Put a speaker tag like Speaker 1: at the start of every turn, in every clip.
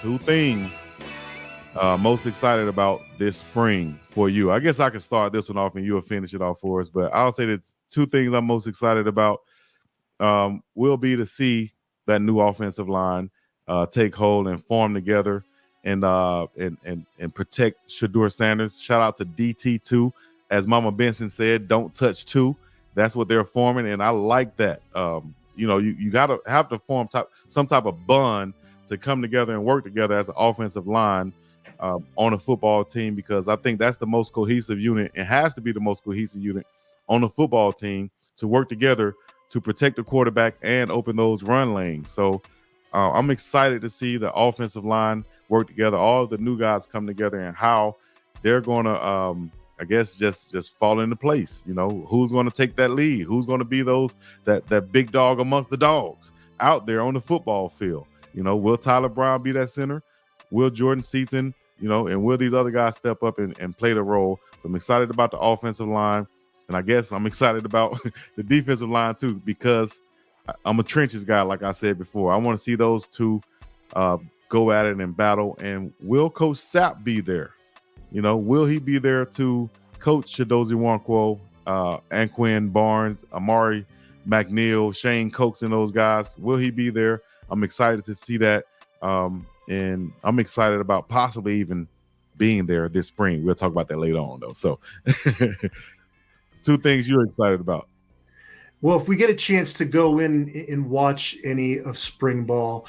Speaker 1: 2 things most excited about this spring for you. I guess I could start this one off and you'll finish it off for us. But I'll say that 2 things I'm most excited about will be to see that new offensive line take hold and form together and protect Shedeur Sanders. Shout out to DT2. As Mama Benson said, don't touch 2. That's what they're forming, and I like that. You got to have to form some type of bond to come together and work together as an offensive line on a football team, because I think that's the most cohesive unit. It has to be the most cohesive unit on a football team to work together to protect the quarterback and open those run lanes. So I'm excited to see the offensive line work together, all of the new guys come together, and how they're going to, I guess, just fall into place. Who's going to take that lead? Who's going to be that big dog amongst the dogs out there on the football field? Will Tyler Brown be that center? Will Jordan Seaton, and will these other guys step up and play the role? So I'm excited about the offensive line, and I guess I'm excited about the defensive line too, because I'm a trenches guy, like I said before. I want to see those 2 go at it and battle. And will Coach Sapp be there? Will he be there to coach Chidozie Nwankwo, Anquan Barnes, Amari McNeil, Shane Cokes, and those guys? Will he be there? I'm excited to see that. And I'm excited about possibly even being there this spring. We'll talk about that later on, though. So 2 things you're excited about.
Speaker 2: Well, if we get a chance to go in and watch any of spring ball,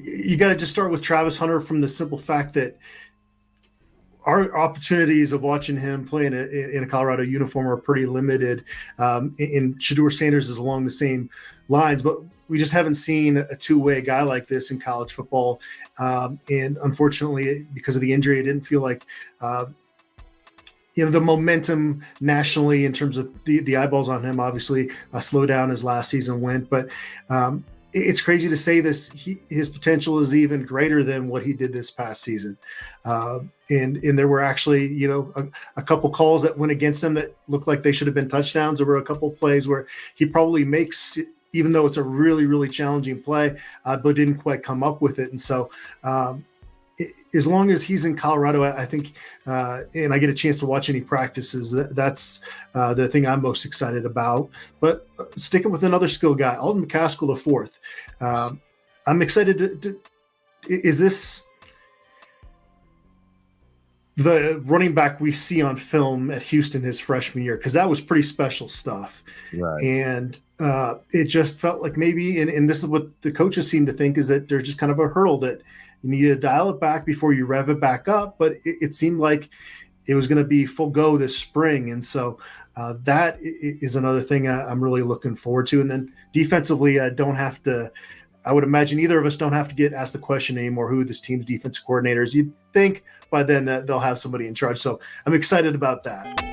Speaker 2: you got to just start with Travis Hunter, from the simple fact that our opportunities of watching him play in a Colorado uniform are pretty limited. And Shedeur Sanders is along the same lines, but we just haven't seen a 2-way guy like this in college football. And unfortunately, because of the injury, it didn't feel like the momentum nationally in terms of the eyeballs on him obviously slowed down as last season went. But it's crazy to say this. His potential is even greater than what he did this past season. And there were actually, a couple calls that went against him that looked like they should have been touchdowns. There were a couple plays where he probably makes, even though it's a really, really challenging play, but didn't quite come up with it. And so as long as he's in Colorado, I think, and I get a chance to watch any practices, that's the thing I'm most excited about. But sticking with another skill guy, Alden McCaskill IV. I'm excited to is this the running back we see on film at Houston his freshman year? Because that was pretty special stuff.
Speaker 1: Right.
Speaker 2: And it just felt like maybe, and this is what the coaches seem to think, is that there's just kind of a hurdle that you need to dial it back before you rev it back up. But it seemed like it was going to be full go this spring. And so that is another thing I'm really looking forward to. And then defensively, I would imagine either of us don't have to get asked the question anymore, who this team's defensive coordinator is. You'd think by then that they'll have somebody in charge. So I'm excited about that.